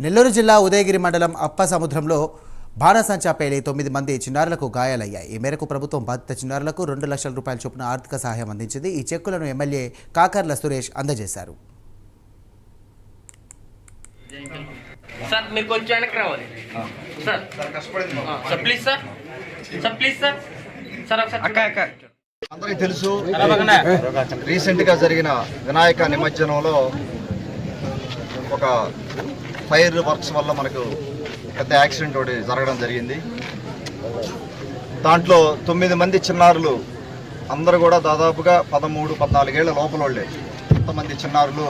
నెల్లూరు జిల్లా ఉదయగిరి మండలం అప్పసముద్రంలో బాణసంచా పేలి 9 మంది చిన్నారులకు గాయాలయ్యాయి. ఈ మేరకు ప్రభుత్వం బాధిత చిన్నారులకు 2 లక్షల రూపాయల చొప్పున ఆర్థిక సహాయం అందించింది. ఈ చెక్కులను ఎమ్మెల్యే కాకర్ల సురేష్ అందజేశారు. సార్ మీరు కొంచెం వెనక్కి రావాలి sir. Sir please sir. Sir please sir. Sir ఒకసారి అందరికీ తెలుసు, రీసెంట్గా జరిగిన వినాయక నిమజ్జనంలో ఒక ఫైర్ వర్క్స్ వల్ల మనకు పెద్ద యాక్సిడెంట్ ఒకటి జరగడం జరిగింది. దాంట్లో 9 మంది చిన్నారులు అందరూ కూడా దాదాపుగా 13-14 ఏళ్ల లోపల వాళ్ళే. కొంతమంది చిన్నారులు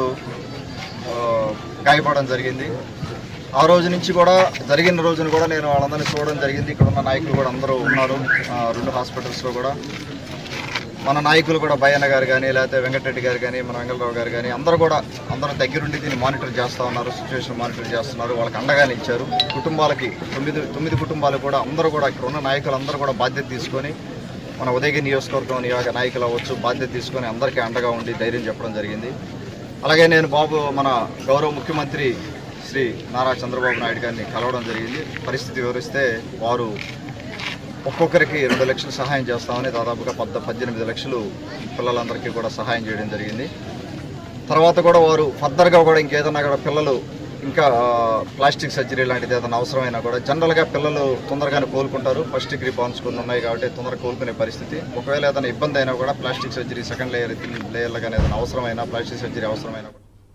గాయపడడం జరిగింది. ఆ రోజు నుంచి కూడా జరిగిన రోజున కూడా నేను వాళ్ళందరినీ చూడడం జరిగింది. ఇక్కడ ఉన్న నాయకులు కూడా అందరూ ఉన్నారు 2 హాస్పిటల్స్లో కూడా. మన నాయకులు కూడా భయన్న గారు కానీ, లేకపోతే వెంకటరెడ్డి గారు కానీ, మన వెంకటరావు గారు కానీ అందరూ దగ్గరుండి దీన్ని మానిటర్ చేస్తూ ఉన్నారు, సిచ్యువేషన్ మానిటర్ చేస్తున్నారు. వాళ్ళకి అండగానే ఇచ్చారు. కుటుంబాలకి 9 కుటుంబాలు కూడా అందరూ కూడా ఇక్కడ ఉన్న నాయకులు అందరూ కూడా బాధ్యత తీసుకొని, మన ఉదయగిరి నియోజకవర్గం నాయకులు అవ్వచ్చు, బాధ్యత తీసుకొని అందరికీ అండగా ఉండి ధైర్యం చెప్పడం జరిగింది. అలాగే నేను మన గౌరవ ముఖ్యమంత్రి శ్రీ నారా చంద్రబాబు నాయుడు గారిని కలవడం జరిగింది. పరిస్థితి వివరిస్తే వారు ఒక్కొక్కరికి 2 లక్షలు సహాయం చేస్తామని దాదాపుగా 18 లక్షలు పిల్లలందరికీ కూడా సహాయం చేయడం జరిగింది. తర్వాత కూడా వారు ఫర్దర్గా కూడా ఇంకేదన్నా కూడా పిల్లలు ఇంకా ప్లాస్టిక్ సర్జరీ లాంటిది ఏదైనా అవసరమైనా కూడా, జనరల్గా పిల్లలు తొందరగానే కోలుకుంటారు. ఫస్ట్ డిగ్రీ బాండ్స్ కొన్ని ఉన్నాయి కాబట్టి తొందరగా కోలుకునే పరిస్థితి. ఒకవేళ ఏదైనా ఇబ్బంది అయినా కూడా ప్లాస్టిక్ సర్జరీ సెకండ్ లేయర్లో కానీ ఏదైనా అవసరమైనా ప్లాస్టిక్ సర్జరీ అవసరమైనా